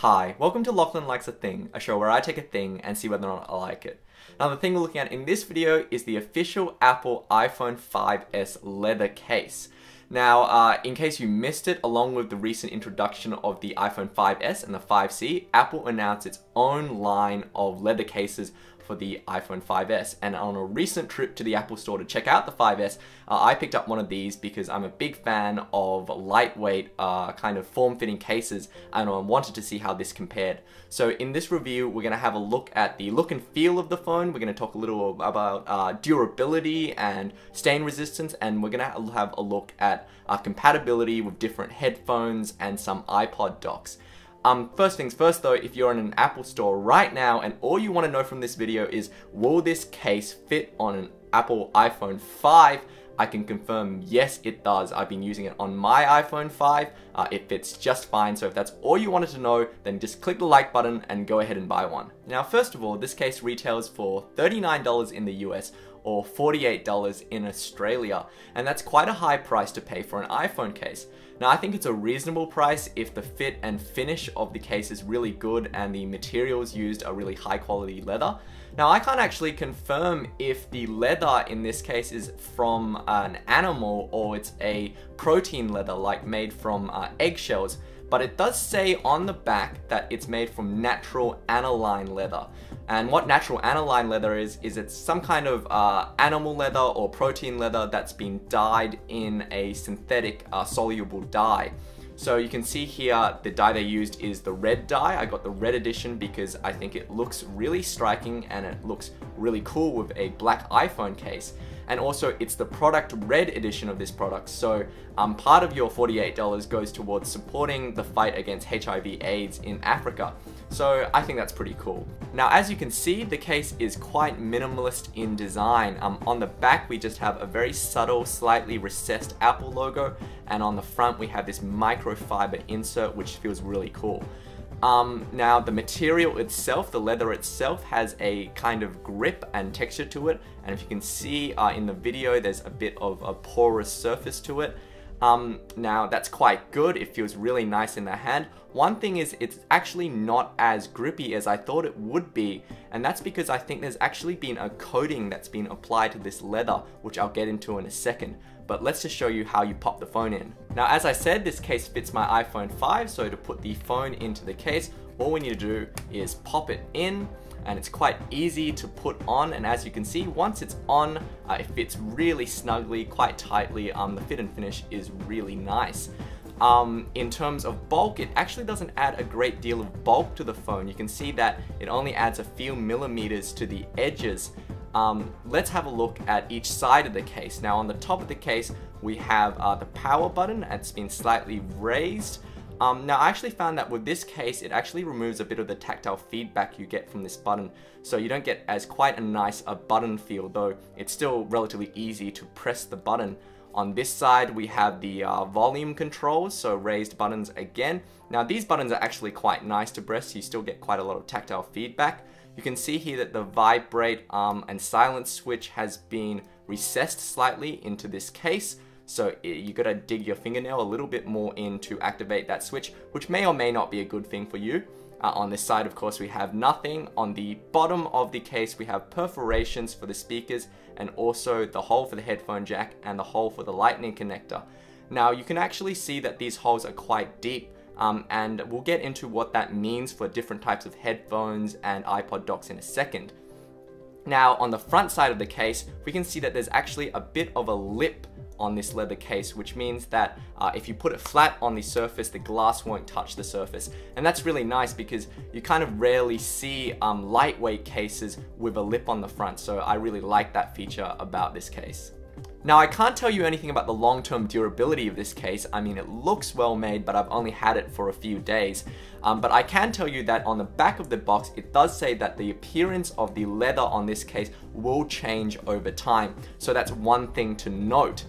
Hi, welcome to Lachlan Likes a Thing, a show where I take a thing and see whether or not I like it. Now the thing we're looking at in this video is the official Apple iPhone 5s leather case. Now, in case you missed it, along with the recent introduction of the iPhone 5s and the 5C, Apple announced its own line of leather cases for the iPhone 5s. And on a recent trip to the Apple store to check out the 5s, I picked up one of these because I'm a big fan of lightweight, kind of form-fitting cases, and I wanted to see how this compared. So in this review, we're going to have a look at the look and feel of the phone. We're going to talk a little about durability and stain resistance, and we're going to have a look at compatibility with different headphones and some iPod docks. First things first though, if you're in an Apple store right now and all you want to know from this video is, will this case fit on an Apple iPhone 5? I can confirm, yes, it does. I've been using it on my iPhone 5. It fits just fine. So if that's all you wanted to know, then just click the like button and go ahead and buy one. Now, first of all, this case retails for $39 in the US or $48 in Australia. And that's quite a high price to pay for an iPhone case. Now, I think it's a reasonable price if the fit and finish of the case is really good and the materials used are really high quality leather. Now, I can't actually confirm if the leather in this case is from an animal or it's a protein leather, like made from eggshells, but it does say on the back that it's made from natural aniline leather. And what natural aniline leather is it's some kind of animal leather or protein leather that's been dyed in a synthetic soluble dye. So you can see here the dye they used is the red dye. I got the red edition because I think it looks really striking and it looks really cool with a black iPhone case. And also it's the product red edition of this product. So part of your $48 goes towards supporting the fight against HIV/AIDS in Africa. So I think that's pretty cool. Now, as you can see, the case is quite minimalist in design. On the back, we just have a very subtle, slightly recessed Apple logo. And on the front, we have this microfiber insert, which feels really cool. Now, the material itself, the leather itself, has a kind of grip and texture to it. And if you can see in the video, there's a bit of a porous surface to it. Now, that's quite good. It feels really nice in the hand. One thing is it's actually not as grippy as I thought it would be, and that's because I think there's actually been a coating that's been applied to this leather, which I'll get into in a second. But let's just show you how you pop the phone in. Now, as I said, this case fits my iPhone 5, so to put the phone into the case, all we need to do is pop it in, and it's quite easy to put on. And as you can see, once it's on, it fits really snugly, quite tightly. The fit and finish is really nice. In terms of bulk, it actually doesn't add a great deal of bulk to the phone. You can see that it only adds a few millimeters to the edges. Let's have a look at each side of the case. Now, on the top of the case, we have the power button. It's been slightly raised. Now, I actually found that with this case, it actually removes a bit of the tactile feedback you get from this button. So you don't get as quite a nice button feel, though it's still relatively easy to press the button. On this side, we have the volume controls, so raised buttons again. Now, these buttons are actually quite nice to press. You still get quite a lot of tactile feedback. You can see here that the vibrate and silence switch has been recessed slightly into this case. So you gotta dig your fingernail a little bit more in to activate that switch, which may or may not be a good thing for you. On this side, of course, we have nothing. On the bottom of the case, we have perforations for the speakers and also the hole for the headphone jack and the hole for the lightning connector. Now, you can actually see that these holes are quite deep, and we'll get into what that means for different types of headphones and iPod docks in a second. Now, on the front side of the case, we can see that there's actually a bit of a lip on this leather case, which means that if you put it flat on the surface, the glass won't touch the surface. And that's really nice because you kind of rarely see lightweight cases with a lip on the front. So I really like that feature about this case. Now, I can't tell you anything about the long-term durability of this case. I mean, it looks well made, but I've only had it for a few days. But I can tell you that on the back of the box, it does say that the appearance of the leather on this case will change over time. So that's one thing to note.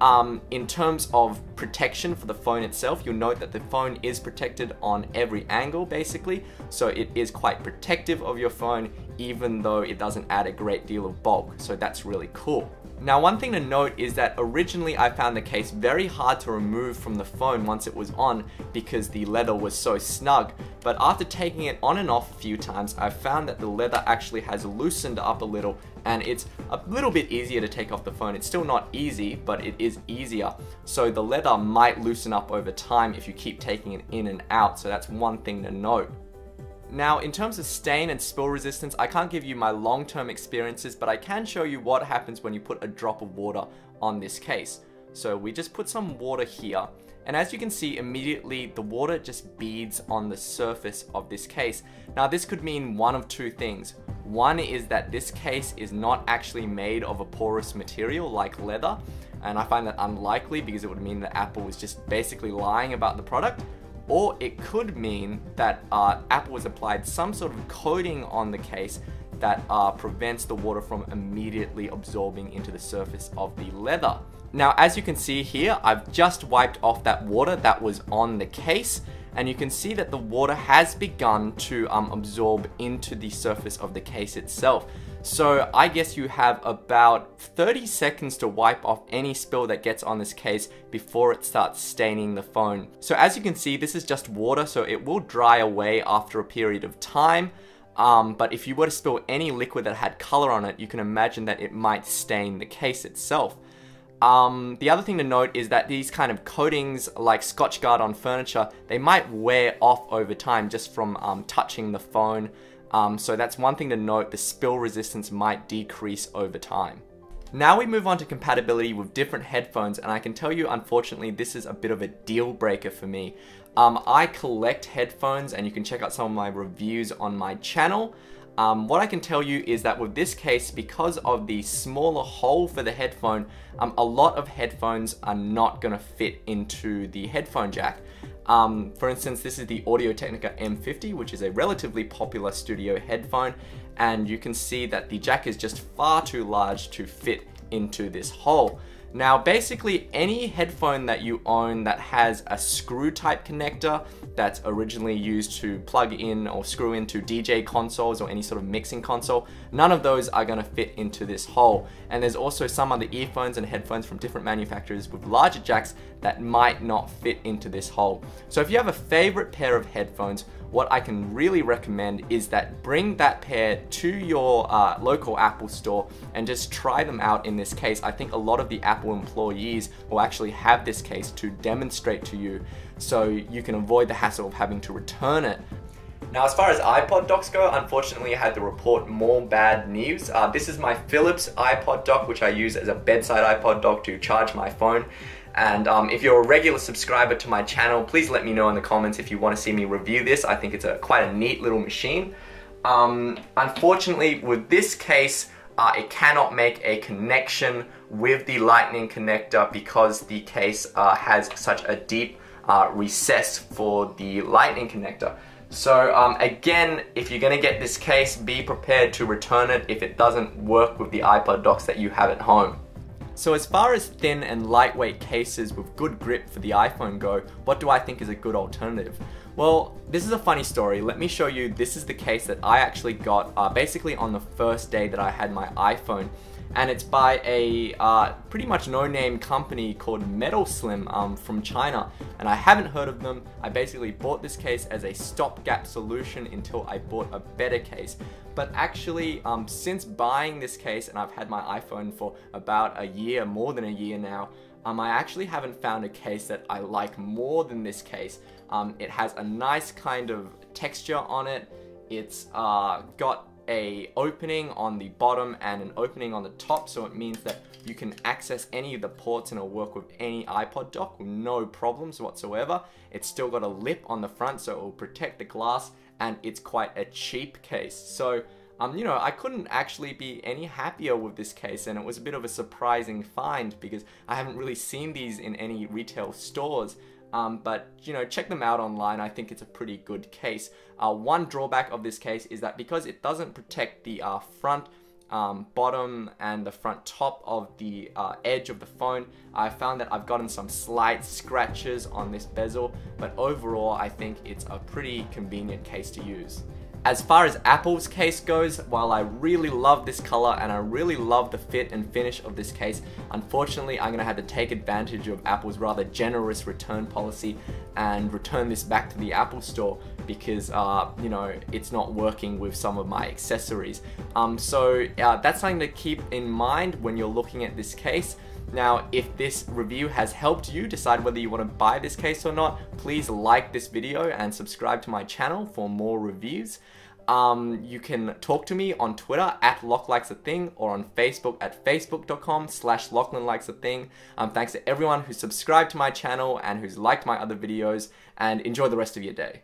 In terms of protection for the phone itself, you'll note that the phone is protected on every angle basically, so it is quite protective of your phone even though it doesn't add a great deal of bulk, so that's really cool. Now, one thing to note is that originally I found the case very hard to remove from the phone once it was on because the leather was so snug, but after taking it on and off a few times, I found that the leather actually has loosened up a little and it's a little bit easier to take off the phone. It's still not easy, but it is easier. So the leather might loosen up over time if you keep taking it in and out, so that's one thing to note. Now, in terms of stain and spill resistance, I can't give you my long-term experiences, but I can show you what happens when you put a drop of water on this case. So we just put some water here, and as you can see, immediately the water just beads on the surface of this case. Now, this could mean one of two things. One is that this case is not actually made of a porous material like leather, and I find that unlikely because it would mean that Apple was just basically lying about the product. Or it could mean that Apple has applied some sort of coating on the case that prevents the water from immediately absorbing into the surface of the leather. Now, as you can see here, I've just wiped off that water that was on the case, and you can see that the water has begun to absorb into the surface of the case itself. So I guess you have about 30 seconds to wipe off any spill that gets on this case before it starts staining the phone. So as you can see, this is just water, so it will dry away after a period of time. But if you were to spill any liquid that had color on it, you can imagine that it might stain the case itself. The other thing to note is that these kind of coatings, like Scotchgard on furniture, they might wear off over time just from touching the phone. So that's one thing to note, the spill resistance might decrease over time. Now we move on to compatibility with different headphones, and I can tell you, unfortunately, this is a bit of a deal breaker for me. I collect headphones, and you can check out some of my reviews on my channel. What I can tell you is that with this case, because of the smaller hole for the headphone, a lot of headphones are not going to fit into the headphone jack. For instance, this is the Audio-Technica M50, which is a relatively popular studio headphone, and you can see that the jack is just far too large to fit into this hole. Now, basically, any headphone that you own that has a screw type connector that's originally used to plug in or screw into DJ consoles or any sort of mixing console, none of those are going to fit into this hole. And there's also some other earphones and headphones from different manufacturers with larger jacks that might not fit into this hole. So if you have a favorite pair of headphones, what I can really recommend is that bring that pair to your local Apple store and just try them out in this case. I think a lot of the Apple employees will actually have this case to demonstrate to you, so you can avoid the hassle of having to return it. Now, as far as iPod docks go, unfortunately I had to report more bad news. This is my Philips iPod dock, which I use as a bedside iPod dock to charge my phone. And if you're a regular subscriber to my channel, please let me know in the comments if you want to see me review this. I think it's quite a neat little machine. Unfortunately, with this case, it cannot make a connection with the lightning connector because the case has such a deep recess for the lightning connector. So again, if you're going to get this case, be prepared to return it if it doesn't work with the iPod docks that you have at home. So as far as thin and lightweight cases with good grip for the iPhone go, what do I think is a good alternative? Well, this is a funny story. Let me show you. This is the case that I actually got basically on the first day that I had my iPhone. And it's by a pretty much no-name company called Metal Slim from China. And I haven't heard of them. I basically bought this case as a stopgap solution until I bought a better case. But actually, since buying this case, and I've had my iPhone for about a year, more than a year now, I actually haven't found a case that I like more than this case. It has a nice kind of texture on it. It's got a opening on the bottom and an opening on the top, so it means that you can access any of the ports and it'll work with any iPod dock with no problems whatsoever. It's still got a lip on the front, so it will protect the glass, and it's quite a cheap case. So you know, I couldn't actually be any happier with this case, and it was a bit of a surprising find because I haven't really seen these in any retail stores. But you know, check them out online. I think it's a pretty good case. One drawback of this case is that because it doesn't protect the front bottom and the front top of the edge of the phone, I found that I've gotten some slight scratches on this bezel, but overall I think it's a pretty convenient case to use. As far as Apple's case goes, while I really love this color and I really love the fit and finish of this case, unfortunately I'm going to have to take advantage of Apple's rather generous return policy and return this back to the Apple store because, you know, it's not working with some of my accessories. So that's something to keep in mind when you're looking at this case. Now, if this review has helped you decide whether you want to buy this case or not, please like this video and subscribe to my channel for more reviews. You can talk to me on Twitter at LockLikesAThing or on Facebook at facebook.com/LachlanLikesAThing. Thanks to everyone who subscribed to my channel and who's liked my other videos, and enjoy the rest of your day.